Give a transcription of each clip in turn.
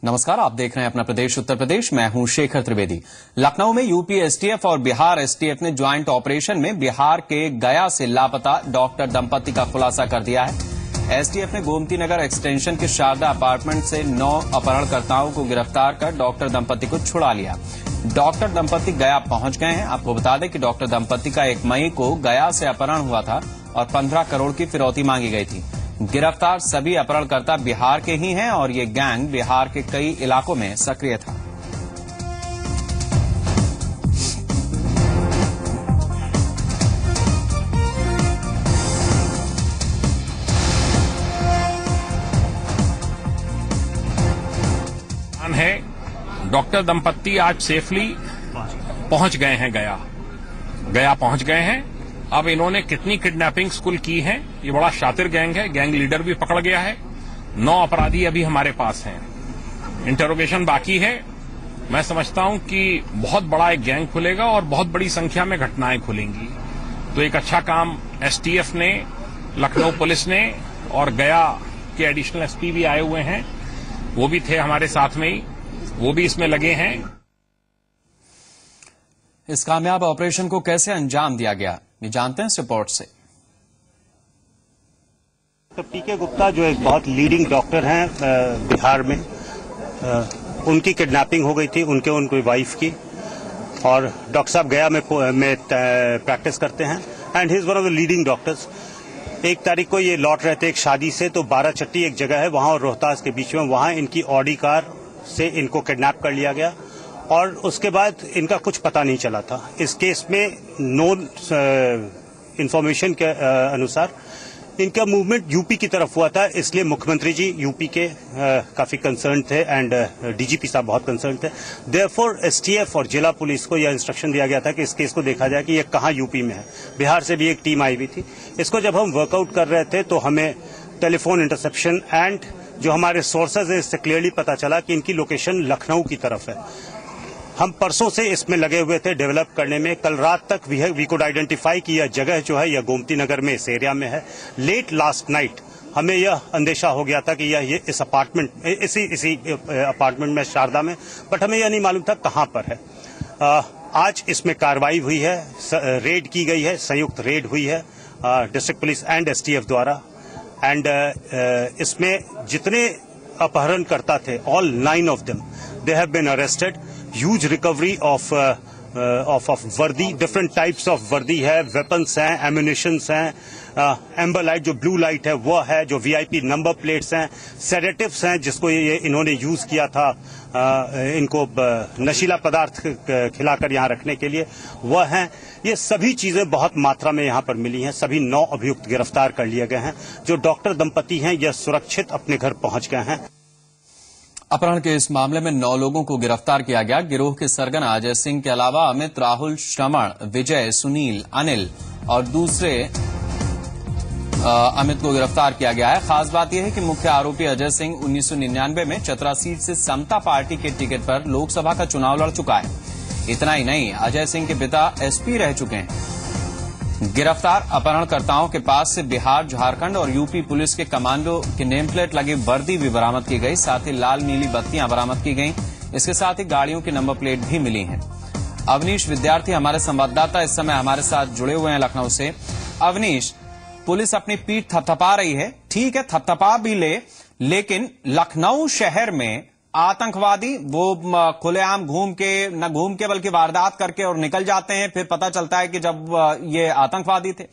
नमस्कार, आप देख रहे हैं अपना प्रदेश उत्तर प्रदेश। मैं हूं शेखर त्रिवेदी। लखनऊ में यूपी एसटीएफ और बिहार एसटीएफ ने ज्वाइंट ऑपरेशन में बिहार के गया से लापता डॉक्टर दंपति का खुलासा कर दिया है। एसटीएफ ने गोमती नगर एक्सटेंशन के शारदा अपार्टमेंट से 9 अपहरणकर्ताओं को गिरफ्तार कर डॉक्टर दंपति को छुड़ा लिया। डॉक्टर दंपति गया पहुंच गए हैं। आपको बता दें कि डॉक्टर दंपति का 1 मई को गया से अपहरण हुआ था और 15 करोड़ की फिरौती मांगी गई थी। गिरफ्तार सभी अपहरणकर्ता बिहार के ही हैं और ये गैंग बिहार के कई इलाकों में सक्रिय था। है डॉक्टर दंपति आज सेफली पहुंच गए हैं गया पहुंच गए हैं। अब इन्होंने कितनी किडनैपिंग्स कुल की हैं, ये बड़ा शातिर गैंग है। गैंग लीडर भी पकड़ गया है। 9 अपराधी अभी हमारे पास हैं। इंटरोगेशन बाकी है। मैं समझता हूं कि बहुत बड़ा एक गैंग खुलेगा और बहुत बड़ी संख्या में घटनाएं खुलेंगी। तो एक अच्छा काम एसटीएफ ने, लखनऊ पुलिस ने और गया के एडिशनल एसपी भी आए हुए हैं, वो भी थे हमारे साथ में ही, वो भी इसमें लगे हैं। इस कामयाब ऑपरेशन को कैसे अंजाम दिया गया, ये जानते हैं इस रिपोर्ट से। तो पीके गुप्ता जो एक बहुत लीडिंग डॉक्टर हैं बिहार में, उनकी किडनैपिंग हो गई थी, उनकी वाइफ की। और डॉक्टर साहब गया में प्रैक्टिस करते हैं and he is one of the leading doctors. 1 तारीख को ये लौट रहे थे एक शादी से, तो 12 चट्टी एक जगह है वहां और रोहतास के बीच में, वहां इनकी ऑडी कार से इनको किडनैप कर लिया गया और उसके बाद इनका कुछ पता नहीं चला था। इस केस में नोन इंफॉर्मेशन के अनुसार इनका मूवमेंट यूपी की तरफ हुआ था, इसलिए मुख्यमंत्री जी यूपी के काफी कंसर्न थे एंड डीजीपी साहब बहुत कंसर्न थे। देयरफॉर एसटीएफ और जिला पुलिस को यह इंस्ट्रक्शन दिया गया था कि इस केस को देखा जाए कि ये कहाँ यूपी में है। बिहार से भी एक टीम आई हुई थी। इसको जब हम वर्कआउट कर रहे थे तो हमें टेलीफोन इंटरसेप्शन एंड जो हमारे सोर्सेज है इससे क्लियरली पता चला कि इनकी लोकेशन लखनऊ की तरफ है। हम परसों से इसमें लगे हुए थे डेवलप करने में। कल रात तक वी कुड आइडेंटिफाई कि यह जगह जो है यह गोमती नगर में इस एरिया में है। लेट लास्ट नाइट हमें यह अंदेशा हो गया था कि यह इस अपार्टमेंट इसी अपार्टमेंट में शारदा में, बट हमें यह नहीं मालूम था कहां पर है। आज इसमें कार्रवाई हुई है, रेड की गई है, संयुक्त रेड हुई है डिस्ट्रिक्ट पुलिस एंड एसटीएफ द्वारा। एंड इसमें जितने अपहरणकर्ता थे, all 9 of them, they have been arrested. Huge recovery of वर्दी, डिफरेंट टाइप्स ऑफ वर्दी है, वेपन्स हैं, एम्यूनिशंस हैं, एम्बर लाइट जो ब्लू लाइट है वो है, जो वीआईपी नंबर प्लेट्स हैं, सेडेटिव्स हैं जिसको ये इन्होंने यूज किया था इनको नशीला पदार्थ खिलाकर यहाँ रखने के लिए, वह हैं। ये सभी चीजें बहुत मात्रा में यहाँ पर मिली हैं। सभी 9 अभियुक्त गिरफ्तार कर लिए गए हैं। जो डॉक्टर दंपति हैं यह सुरक्षित अपने घर पहुंच गए हैं। अपहरण के इस मामले में 9 लोगों को गिरफ्तार किया गया। गिरोह के सरगना अजय सिंह के अलावा अमित, राहुल, श्रवण, विजय, सुनील, अनिल और दूसरे अमित को गिरफ्तार किया गया है। खास बात यह है कि मुख्य आरोपी अजय सिंह 1999 में चतरा सीट से समता पार्टी के टिकट पर लोकसभा का चुनाव लड़ चुका है। इतना ही नहीं, अजय सिंह के पिता एसपी रह चुके हैं। गिरफ्तार अपहरणकर्ताओं के पास से बिहार, झारखंड और यूपी पुलिस के कमांडो की नेम प्लेट लगी वर्दी भी बरामद की गई। साथ ही लाल नीली बत्तियां बरामद की गईं। इसके साथ ही गाड़ियों की नंबर प्लेट भी मिली हैं। अवनीश विद्यार्थी हमारे संवाददाता इस समय हमारे साथ जुड़े हुए हैं लखनऊ से। अवनीश, पुलिस अपनी पीठ थपथपा रही है, ठीक है, थपथपा भी ले, लेकिन लखनऊ शहर में आतंकवादी वो खुलेआम घूम के बल्कि वारदात करके और निकल जाते हैं। फिर पता चलता है कि जब ये आतंकवादी थे।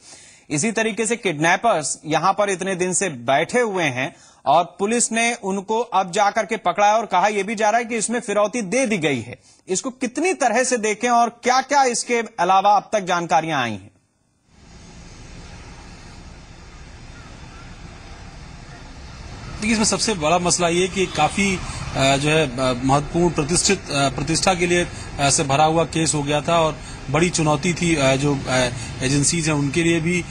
इसी तरीके से किडनैपर्स यहां पर इतने दिन से बैठे हुए हैं और पुलिस ने उनको अब जाकर के पकड़ा है और कहा यह भी जा रहा है कि इसमें फिरौती दे दी गई है। इसको कितनी तरह से देखें और क्या क्या इसके अलावा अब तक जानकारियां आई हैं? देखिए, इसमें सबसे बड़ा मसला ये कि काफी जो है महत्वपूर्ण प्रतिष्ठा के लिए से भरा हुआ केस हो गया था और बड़ी चुनौती थी। जो एजेंसीज हैं उनके लिए भी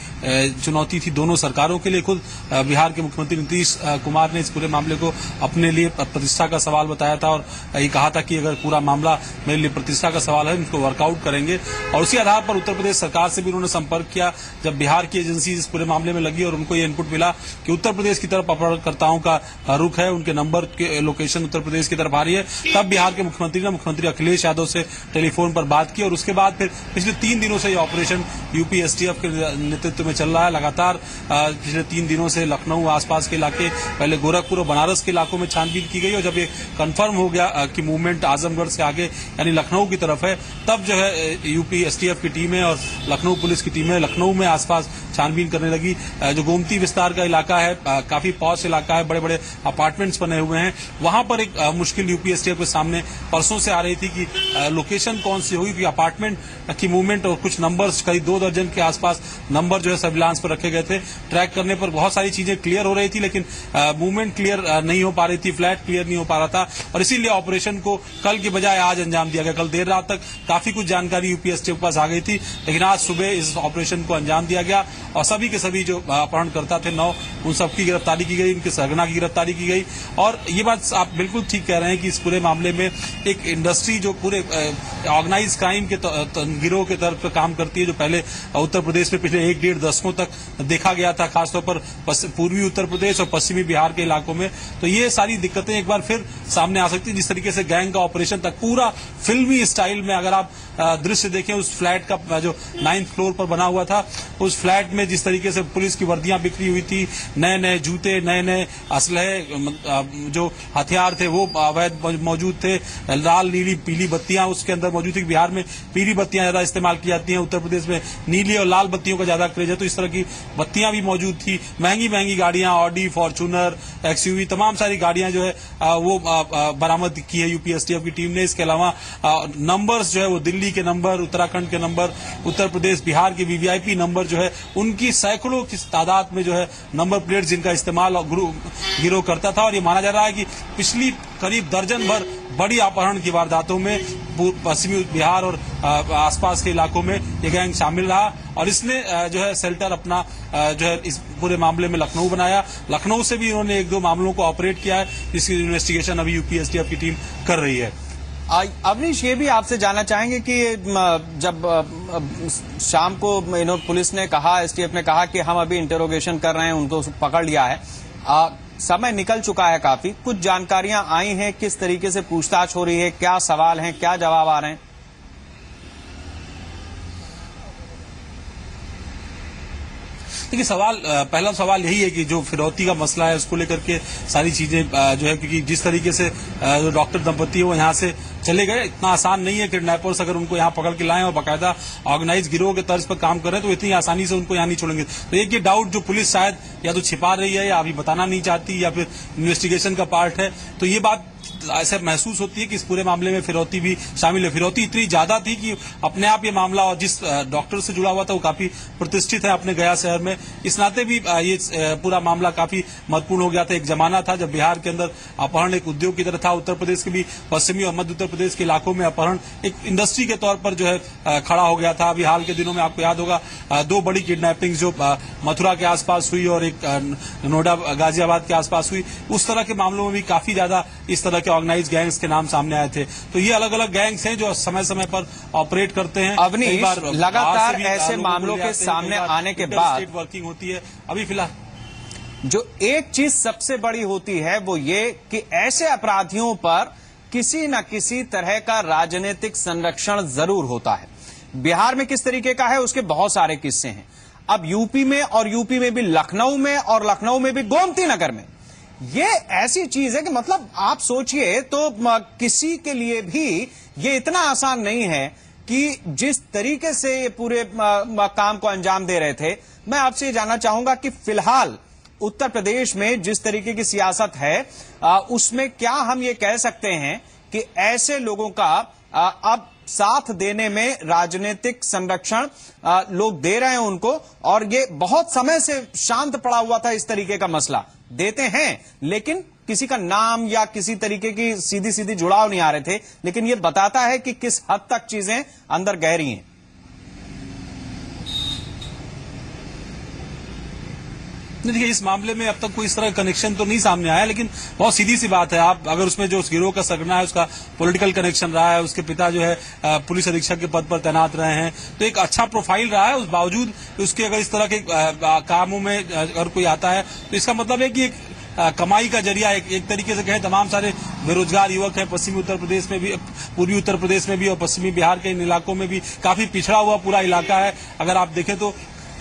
चुनौती थी, दोनों सरकारों के लिए। खुद बिहार के मुख्यमंत्री नीतीश कुमार ने इस पूरे मामले को अपने लिए प्रतिष्ठा का सवाल बताया था और ये कहा था कि अगर पूरा मामला मेरे लिए प्रतिष्ठा का सवाल है, इसको वर्कआउट करेंगे। और उसी आधार पर उत्तर प्रदेश सरकार से भी उन्होंने संपर्क किया जब बिहार की एजेंसी इस पूरे मामले में लगी और उनको ये इनपुट मिला कि उत्तर प्रदेश की तरफ अपहरणकर्ताओं का रुख है, उनके नंबर के लोकेशन उत्तर प्रदेश की तरफ आ रही है। तब बिहार के मुख्यमंत्री अखिलेश यादव से टेलीफोन पर बात की और उसके बाद फिर पिछले 3 दिनों से ये ऑपरेशन यूपी एसटीएफ के नेतृत्व में चल रहा है। लगातार पिछले 3 दिनों से लखनऊ आसपास के इलाके, पहले गोरखपुर और बनारस के इलाकों में छानबीन की गई और जब ये कंफर्म हो गया कि मूवमेंट आजमगढ़ से आगे यानी लखनऊ की तरफ है, तब जो है यूपी एसटीएफ की टीमें और लखनऊ पुलिस की टीमें लखनऊ में आसपास छानबीन करने लगी। जो गोमती विस्तार का इलाका है, काफी पॉश इलाका है, बड़े बड़े अपार्टमेंट्स बने हुए हैं, वहां पर एक मुश्किल यूपी एसटीएफ के सामने परसों से आ रही थी कि लोकेशन कौन सी होगी, अपार्टमेंट की मूवमेंट और कुछ नंबर्स, करीब 2 दर्जन के आसपास नंबर जो है सर्विलांस पर रखे गए थे। ट्रैक करने पर बहुत सारी चीजें क्लियर हो रही थी, लेकिन मूवमेंट क्लियर नहीं हो पा रही थी, फ्लैट क्लियर नहीं हो पा रहा था और इसीलिए ऑपरेशन को कल की बजाय आज अंजाम दिया गया। कल देर रात तक काफी कुछ जानकारी यूपी एसटीएफ के पास आ गई थी, लेकिन आज सुबह इस ऑपरेशन को अंजाम दिया गया और सभी के सभी जो अपहरणकर्ता थे 9, उन सबकी गिरफ्तारी की गई, उनके सरगना की गिरफ्तारी की गई। और ये बात आप बिल्कुल ठीक कह रहे हैं कि इस पूरे मामले में एक इंडस्ट्री जो पूरे ऑर्गेनाइज क्राइम के गिरोह के तरफ पे काम करती है, जो पहले उत्तर प्रदेश में पिछले 1-1.5 दशकों तक देखा गया था, खासतौर पर पूर्वी उत्तर प्रदेश और पश्चिमी बिहार के इलाकों में। तो ये सारी दिक्कतें एक बार फिर सामने आ सकती है। जिस तरीके से गैंग का ऑपरेशन तक पूरा फिल्मी स्टाइल में, अगर आप दृश्य देखें उस फ्लैट का जो 9th फ्लोर पर बना हुआ था, उस फ्लैट में जिस तरीके से पुलिस की वर्दियां बिखरी हुई थी, नए जूते, नए असलहे, जो हथियार थे वो अवैध मौजूद थे, लाल नीली पीली बत्तियां उसके अंदर मौजूद थी। बिहार में पीली बत्तियां ज्यादा इस्तेमाल की जाती हैं, उत्तर प्रदेश में नीली और लाल बत्तियों का ज्यादा क्रेज है, तो इस तरह की बत्तियां भी मौजूद थी। महंगी गाड़ियां, ऑडी, फॉर्चूनर, एक्सयूवी, तमाम सारी गाड़ियां जो है वो बरामद की है यूपी एसटीएफ की टीम ने। इसके अलावा नंबर्स जो है वो दिल्ली के नंबर, उत्तराखंड के नंबर, उत्तर प्रदेश बिहार के वीवीआईपी नंबर जो है उनकी सैकड़ों की तादाद में जो है नंबर प्लेट जिनका इस्तेमाल गिरोह करता था। और ये माना जा रहा है कि पिछली करीब दर्जन भर बड़ी अपहरण की वारदातों में पश्चिमी बिहार और आसपास के इलाकों में ये गैंग शामिल रहा और इसने जो है शेल्टर अपना जो है इस पूरे मामले में लखनऊ बनाया। लखनऊ से भी इन्होंने 1-2 मामलों को ऑपरेट किया है, जिसकी इन्वेस्टिगेशन अभी यूपी एसटीएफ की टीम कर रही है। अवनीश, ये भी आपसे जानना चाहेंगे कि जब शाम को पुलिस ने कहा, एसटीएफ ने कहा कि हम अभी इंटरोगेशन कर रहे हैं, उनको पकड़ लिया है, समय निकल चुका है, काफी कुछ जानकारियां आई हैं, किस तरीके से पूछताछ हो रही है, क्या सवाल हैं, क्या जवाब आ रहे हैं? देखिए, पहला सवाल यही है कि जो फिरौती का मसला है उसको लेकर के सारी चीजें जो है, क्योंकि जिस तरीके से जो डॉक्टर दंपति है वो यहाँ से चले गए, इतना आसान नहीं है किडनैपर्स अगर उनको यहाँ पकड़ के लाएं और बाकायदा ऑर्गेनाइज गिरोह के तर्ज पर काम कर रहे हैं तो इतनी आसानी से उनको यहाँ नहीं छोड़ेंगे। तो एक ये डाउट जो पुलिस शायद या तो छिपा रही है या अभी बताना नहीं चाहती या फिर इन्वेस्टिगेशन का पार्ट है, तो ये बात ऐसे महसूस होती है कि इस पूरे मामले में फिरौती भी शामिल है। फिरौती इतनी ज्यादा थी कि अपने आप ये मामला, और जिस डॉक्टर से जुड़ा हुआ था वो काफी प्रतिष्ठित है अपने गया शहर में, इस नाते भी ये पूरा मामला काफी महत्वपूर्ण हो गया था। एक जमाना था जब बिहार के अंदर अपहरण एक उद्योग की तरह था, उत्तर प्रदेश के भी पश्चिमी और मध्य उत्तर प्रदेश के इलाकों में अपहरण एक इंडस्ट्री के तौर पर जो है खड़ा हो गया था। अभी हाल के दिनों में आपको याद होगा 2 बड़ी किडनैपिंग जो मथुरा के आसपास हुई और एक नोएडा गाजियाबाद के आसपास हुई, उस तरह के मामलों में भी काफी ज्यादा इस तरह के ऑर्गेनाइज गैंग्स के नाम सामने आए थे। तो ये अलग अलग गैंग्स हैं जो समय समय पर ऑपरेट करते हैं। अवनीश, लगातार ऐसे मामलों के सामने आने के बाद वर्किंग होती है। अभी फिलहाल जो एक चीज सबसे बड़ी होती है वो ये कि ऐसे अपराधियों पर किसी न किसी तरह का राजनीतिक संरक्षण जरूर होता है। बिहार में किस तरीके का है उसके बहुत सारे किस्से हैं। अब यूपी में, और यूपी में भी लखनऊ में, और लखनऊ में भी गोमती नगर में, ये ऐसी चीज है कि मतलब आप सोचिए तो किसी के लिए भी ये इतना आसान नहीं है कि जिस तरीके से ये पूरे काम को अंजाम दे रहे थे। मैं आपसे ये जानना चाहूंगा कि फिलहाल उत्तर प्रदेश में जिस तरीके की सियासत है उसमें क्या हम ये कह सकते हैं कि ऐसे लोगों का अब साथ देने में राजनीतिक संरक्षण लोग दे रहे हैं उनको, और ये बहुत समय से शांत पड़ा हुआ था इस तरीके का मसला, देते हैं लेकिन किसी का नाम या किसी तरीके की सीधी जुड़ाव नहीं आ रहे थे। लेकिन ये बताता है कि किस हद तक चीजें अंदर गहरी हैं। देखिए, इस मामले में अब तक कोई इस तरह का कनेक्शन तो नहीं सामने आया, लेकिन बहुत सीधी सी बात है, आप अगर उसमें जो उस गिरोह का सरगना है उसका पॉलिटिकल कनेक्शन रहा है, उसके पिता जो है पुलिस अधीक्षक के पद पर तैनात रहे हैं, तो एक अच्छा प्रोफाइल रहा है। उस बावजूद उसके अगर इस तरह के कामों में अगर कोई आता है तो इसका मतलब है कि कमाई का जरिया एक तरीके से कहें तमाम सारे बेरोजगार युवक हैं पश्चिमी उत्तर प्रदेश में भी, पूर्वी उत्तर प्रदेश में भी और पश्चिमी बिहार के इन इलाकों में भी काफी पिछड़ा हुआ पूरा इलाका है। अगर आप देखें तो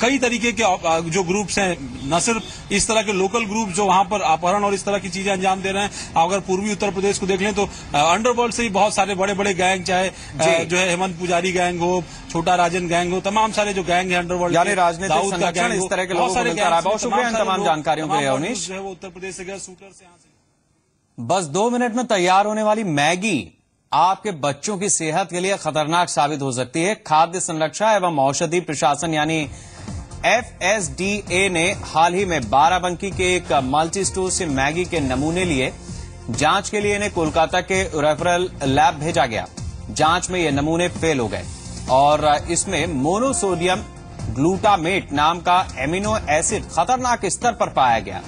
कई तरीके के जो ग्रुप्स हैं, न सिर्फ इस तरह के लोकल ग्रुप जो वहां पर अपहरण और इस तरह की चीजें अंजाम दे रहे हैं। अगर पूर्वी उत्तर प्रदेश को देख लें तो अंडरवर्ल्ड से ही बहुत सारे बड़े बड़े गैंग, चाहे जो है हेमंत पुजारी गैंग हो, छोटा राजन गैंग हो, तमाम सारे जो गैंग है अंडरवर्ल्ड, यानी राजनीतिक संरक्षण इस तरह के लोगों को मिलता रहा। बहुत शुक्रिया इन तमाम जानकारियों के लिए अवनीश। वो उत्तर प्रदेश से गए शूटर से यहाँ से। बस 2 मिनट में तैयार होने वाली मैगी आपके बच्चों की सेहत के लिए खतरनाक साबित हो सकती है। खाद्य संरक्षण एवं औषधि प्रशासन यानी FSDA ने हाल ही में बाराबंकी के एक मल्टी स्टोर से मैगी के नमूने लिए। जांच के लिए इन्हें कोलकाता के रेफरल लैब भेजा गया। जांच में ये नमूने फेल हो गए और इसमें मोनोसोडियम ग्लूटामेट नाम का एमिनो एसिड खतरनाक स्तर पर पाया गया।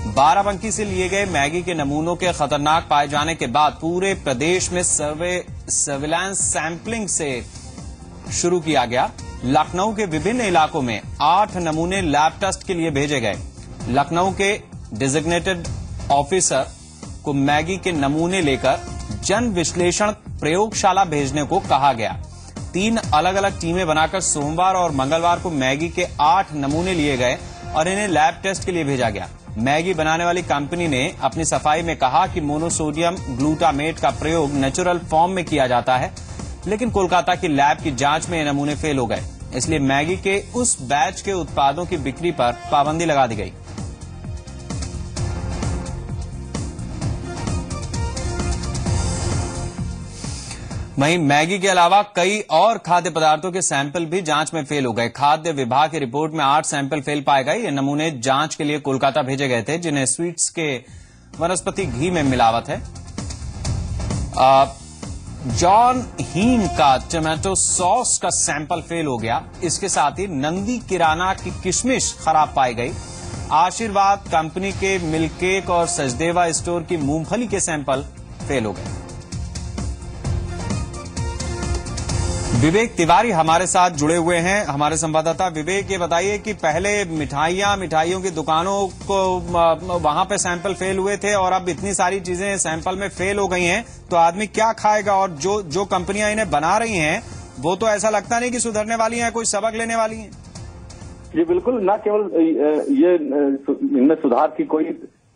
बाराबंकी से लिए गए मैगी के नमूनों के खतरनाक पाए जाने के बाद पूरे प्रदेश में सर्विलांस सैंपलिंग से शुरू किया गया। लखनऊ के विभिन्न इलाकों में 8 नमूने लैब टेस्ट के लिए भेजे गए। लखनऊ के डिजिग्नेटेड ऑफिसर को मैगी के नमूने लेकर जन विश्लेषण प्रयोगशाला भेजने को कहा गया। 3 अलग अलग टीमें बनाकर सोमवार और मंगलवार को मैगी के 8 नमूने लिए गए और इन्हें लैब टेस्ट के लिए भेजा गया। मैगी बनाने वाली कंपनी ने अपनी सफाई में कहा कि मोनोसोडियम ग्लूटामेट का प्रयोग नेचुरल फॉर्म में किया जाता है, लेकिन कोलकाता की लैब की जांच में ये नमूने फेल हो गए। इसलिए मैगी के उस बैच के उत्पादों की बिक्री पर पाबंदी लगा दी गई। वहीं मैगी के अलावा कई और खाद्य पदार्थों के सैंपल भी जांच में फेल हो गए। खाद्य विभाग की रिपोर्ट में 8 सैंपल फेल पाए गए। ये नमूने जांच के लिए कोलकाता भेजे गए थे, जिन्हें स्वीट्स के वनस्पति घी में मिलावट है। जॉन हीन का टोमेटो सॉस का सैंपल फेल हो गया। इसके साथ ही नंदी किराना की किशमिश खराब पाई गई। आशीर्वाद कंपनी के मिल्क केक और सचदेवा स्टोर की मूंगफली के सैंपल फेल हो गए। विवेक तिवारी हमारे साथ जुड़े हुए हैं, हमारे संवाददाता। विवेक, ये बताइए कि पहले मिठाइयों की दुकानों को वहां पे सैंपल फेल हुए थे और अब इतनी सारी चीजें सैंपल में फेल हो गई हैं, तो आदमी क्या खाएगा? और जो कंपनियां इन्हें बना रही हैं वो तो ऐसा लगता नहीं कि सुधरने वाली हैं, कोई सबक लेने वाली हैं। जी बिल्कुल, न केवल ये इनमें सुधार की कोई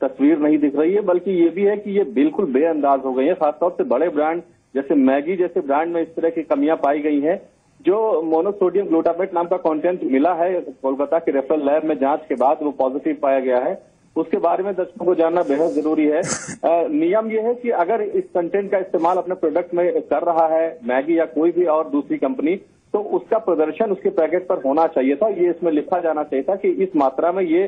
तस्वीर नहीं दिख रही है, बल्कि ये भी है कि ये बिल्कुल बेअंदाज हो गई है। खासतौर से बड़े ब्रांड जैसे मैगी जैसे ब्रांड में इस तरह की कमियां पाई गई हैं। जो मोनोसोडियम ग्लूटामेट नाम का कंटेंट मिला है कोलकाता के रेफरल लैब में जांच के बाद वो पॉजिटिव पाया गया है, उसके बारे में दर्शकों को जानना बेहद जरूरी है। नियम ये है कि अगर इस कंटेंट का इस्तेमाल अपने प्रोडक्ट में कर रहा है मैगी या कोई भी और दूसरी कंपनी, तो उसका प्रदर्शन उसके पैकेट पर होना चाहिए था। ये इसमें लिखा जाना चाहिए था कि इस मात्रा में ये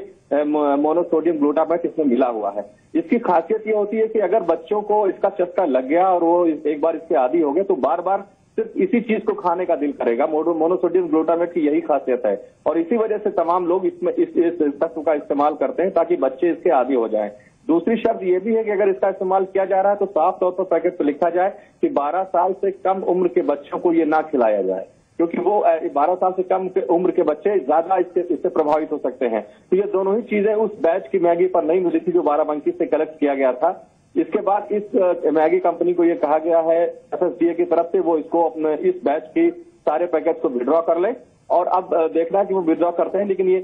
मोनोसोडियम ग्लूटामेट इसमें मिला हुआ है। इसकी खासियत ये होती है कि अगर बच्चों को इसका चस्का लग गया और वो एक बार इसके आदी हो गए तो बार बार सिर्फ इसी चीज को खाने का दिल करेगा। मोनोसोडियम ग्लूटामेट की यही खासियत है और इसी वजह से तमाम लोग इसमें इस तत्व का इस्तेमाल करते हैं ताकि बच्चे इसके आदी हो जाएं। दूसरी शर्त यह भी है कि अगर इसका इस्तेमाल किया जा रहा है तो साफ तौर पर पैकेट पर लिखा जाए कि 12 साल से कम उम्र के बच्चों को ये ना खिलाया जाए, क्योंकि वो 12 साल से कम उम्र के बच्चे ज्यादा इससे प्रभावित हो सकते हैं। तो ये दोनों ही चीजें उस बैच की मैगी पर नहीं मिली थी जो बाराबंकी से कलेक्ट किया गया था। इसके बाद इस मैगी कंपनी को ये कहा गया है FSDA की तरफ से वो इसको अपने इस बैच की सारे पैकेट को विड्रॉ कर ले और अब देखना है कि वो विड्रॉ करते हैं, लेकिन ये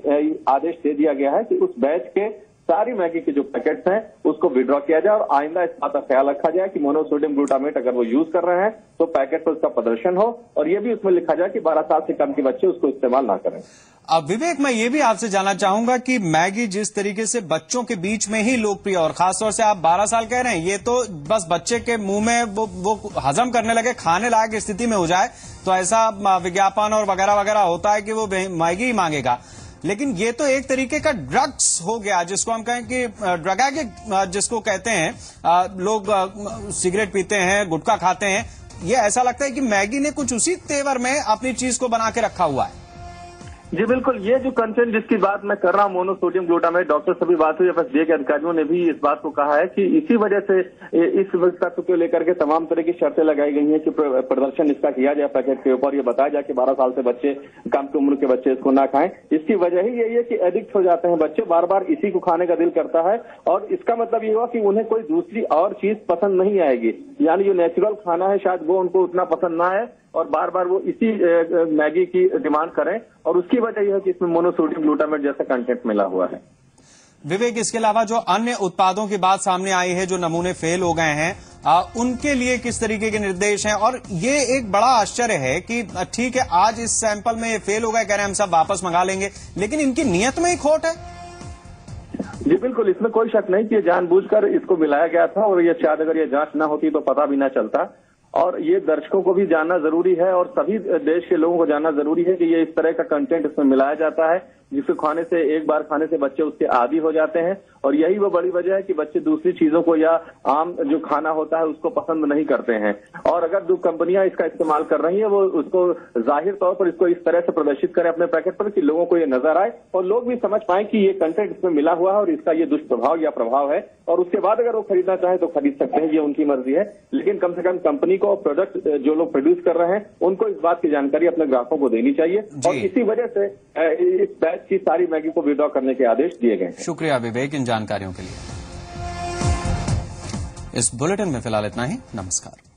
आदेश दे दिया गया है कि उस बैच के सारी मैगी के जो पैकेट्स हैं उसको विड्रॉ किया जाए और आइंदा इस बात का ख्याल रखा जाए कि मोनोसोडियम ग्लूटामेट अगर वो यूज कर रहे हैं तो पैकेट पर उसका प्रदर्शन हो और ये भी उसमें लिखा जाए कि 12 साल से कम के बच्चे उसको इस्तेमाल ना करें। अब विवेक, मैं ये भी आपसे जानना चाहूंगा कि मैगी जिस तरीके से बच्चों के बीच में ही लोकप्रिय और खासतौर से आप 12 साल कह रहे हैं, ये तो बस बच्चे के मुंह में वो हजम करने लगे, खाने लायक स्थिति में हो जाए तो ऐसा विज्ञापन और वगैरह वगैरह होता है कि वो मैगी ही मांगेगा। लेकिन ये तो एक तरीके का ड्रग्स हो गया, जिसको हम कहें कि ड्रग एडिक्ट जिसको कहते हैं। लोग सिगरेट पीते हैं, गुटखा खाते हैं। ये ऐसा लगता है कि मैगी ने कुछ उसी तेवर में अपनी चीज को बना के रखा हुआ है। जी बिल्कुल, ये जो कंटेंट जिसकी बात मैं कर रहा हूँ मोनोसोडियम ग्लूटामेट, डॉक्टर से भी बात हुई, एफएसडीए के अधिकारियों ने भी इस बात को कहा है कि इसी वजह से इस तत्व को लेकर के तमाम तरह की शर्तें लगाई गई हैं कि प्रदर्शन इसका किया जाए पैकेट के ऊपर, ये बताया जाए कि 12 साल से बच्चे, कम की उम्र के बच्चे इसको ना खाएं। इसकी वजह ही यही है कि एडिक्ट हो जाते हैं बच्चे, बार बार इसी को खाने का दिल करता है और इसका मतलब ये हुआ कि उन्हें कोई दूसरी और चीज पसंद नहीं आएगी, यानी जो नेचुरल खाना है शायद वो उनको उतना पसंद ना आए और बार बार वो इसी मैगी की डिमांड करें और उसकी वजह यह है कि इसमें मोनोसोडियम ग्लूटामेट जैसा कंटेंट मिला हुआ है। विवेक, इसके अलावा जो अन्य उत्पादों की बात सामने आई है जो नमूने फेल हो गए हैं, उनके लिए किस तरीके के निर्देश हैं? और ये एक बड़ा आश्चर्य है कि ठीक है आज इस सैंपल में ये फेल हो गए, कह रहे हैं हम सब वापस मंगा लेंगे, लेकिन इनकी नीयत में ही खोट है। जी बिल्कुल, इसमें कोई शक नहीं कि जानबूझकर इसको मिलाया गया था और ये शायद अगर ये जांच ना होती तो पता भी ना चलता। और ये दर्शकों को भी जानना जरूरी है और सभी देश के लोगों को जानना जरूरी है कि ये इस तरह का कंटेंट इसमें मिलाया जाता है जिसको खाने से, एक बार खाने से बच्चे उसके आदी हो जाते हैं और यही वो बड़ी वजह है कि बच्चे दूसरी चीजों को या आम जो खाना होता है उसको पसंद नहीं करते हैं। और अगर जो कंपनियां इसका इस्तेमाल कर रही हैं वो उसको जाहिर तौर पर इसको इस तरह से प्रदर्शित करें अपने पैकेट पर कि लोगों को ये नजर आए और लोग भी समझ पाए कि ये कंटेंट इसमें मिला हुआ है और इसका ये दुष्प्रभाव या प्रभाव है और उसके बाद अगर वो खरीदना चाहे तो खरीद सकते हैं, ये उनकी मर्जी है। लेकिन कम से कम कंपनी को प्रोडक्ट जो लोग प्रोड्यूस कर रहे हैं उनको इस बात की जानकारी अपने ग्राहकों को देनी चाहिए और इसी वजह से इस बैच की सारी मैगी को विड्रॉ करने के आदेश दिए गए हैं। शुक्रिया विवेक इन जानकारियों के लिए। इस बुलेटिन में फिलहाल इतना ही। नमस्कार।